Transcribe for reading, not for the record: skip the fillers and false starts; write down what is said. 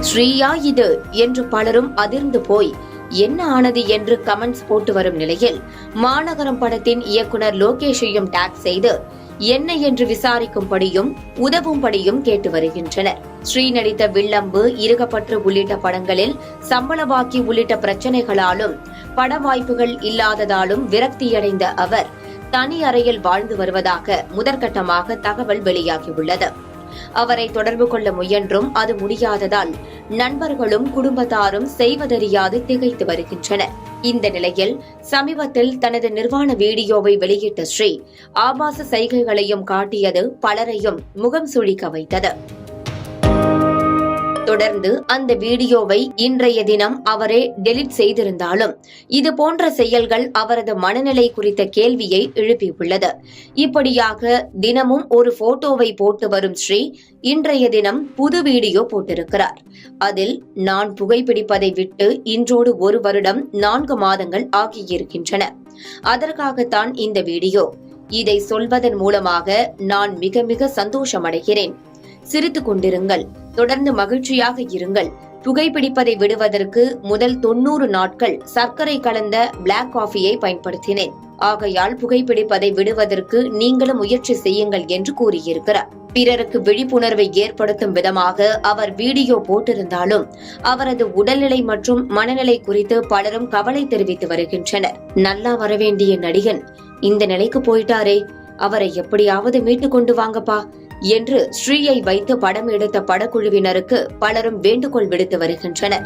ஸ்ரீயா இது என்று பலரும் அதிர்ந்து போய் என்ன ஆனது என்று கமெண்ட்ஸ் போட்டு வரும் நிலையில் மாநகரம் படத்தின் இயக்குனர் லோகேஷையும் டாக் செய்து என்ன என்று விசாரிக்கும்படியும் உதவும்படியும் கேட்டு வருகின்றனர். ஸ்ரீ நடித்த வில்லம்பு, இருகப்பற்று உள்ளிட்ட படங்களில் சம்பள பாக்கி உள்ளிட்ட பிரச்சனைகளாலும் பட வாய்ப்புகள் இல்லாததாலும் விரக்தியடைந்த அவர் தனி அறையில் வாழ்ந்து வருவதாக முதற்கட்டமாக தகவல் வெளியாகியுள்ளது. அவரை தொடர்பு கொள்ள முயன்றும் அது முடியாததால் நண்பர்களும் குடும்பத்தாரும் செய்வதறியாது திகைத்து வருகின்றனர். இந்த நிலையில் சமீபத்தில் தனது நிர்வாண வீடியோவை வெளியிட்ட ஸ்ரீ ஆபாச சைகைகளையும் காட்டியது பலரையும் முகம் சுழிக்க வைத்தது. தொடர்ந்து அந்த வீடியோவை இன்றைய தினம் அவரே டெலிட் செய்திருந்தாலும் இது போன்ற செயல்கள் அவரது மனநிலை குறித்த கேள்வியை எழுப்பியுள்ளது. இப்படியாக தினமும் ஒரு போட்டோவை போட்டு வரும் ஸ்ரீ இன்றைய தினம் புது வீடியோ போட்டிருக்கிறார். அதில் நான் புகைப்பிடிப்பதை விட்டு இன்றோடு 1 வருடம் 4 மாதங்கள் ஆகியிருக்கின்றன. அதற்காகத்தான் இந்த வீடியோ. இதை சொல்வதன் மூலமாக நான் மிக மிக சந்தோஷமடைகிறேன். சிரித்துக் கொண்டிருங்கள், தொடர்ந்து மகிழ்ச்சியாக இருங்கள். புகைப்பிடிப்பதை விடுவதற்கு முதல் 90 நாட்கள் சர்க்கரை கலந்த பிளாக் காஃபியை பயன்படுத்தினேன். ஆகையால் புகைப்பிடிப்பதை விடுவதற்கு நீங்களும் முயற்சி செய்யுங்கள் என்று கூறியிருக்கிறார். பிறருக்கு விழிப்புணர்வை ஏற்படுத்தும் விதமாக அவர் வீடியோ போட்டிருந்தாலும் அவரது உடல்நிலை மற்றும் மனநிலை குறித்து பலரும் கவலை தெரிவித்து வருகின்றனர். நல்லா வரவேண்டிய நடிகன் இந்த நிலைக்கு போயிட்டாரே, அவரை எப்படியாவது மீட்டு கொண்டு வாங்கப்பா என்று ஸ்ரீயை வைத்து படம் எடுத்த படக்குழுவினருக்கு பலரும் வேண்டுகோள் விடுத்து வருகின்றனர்.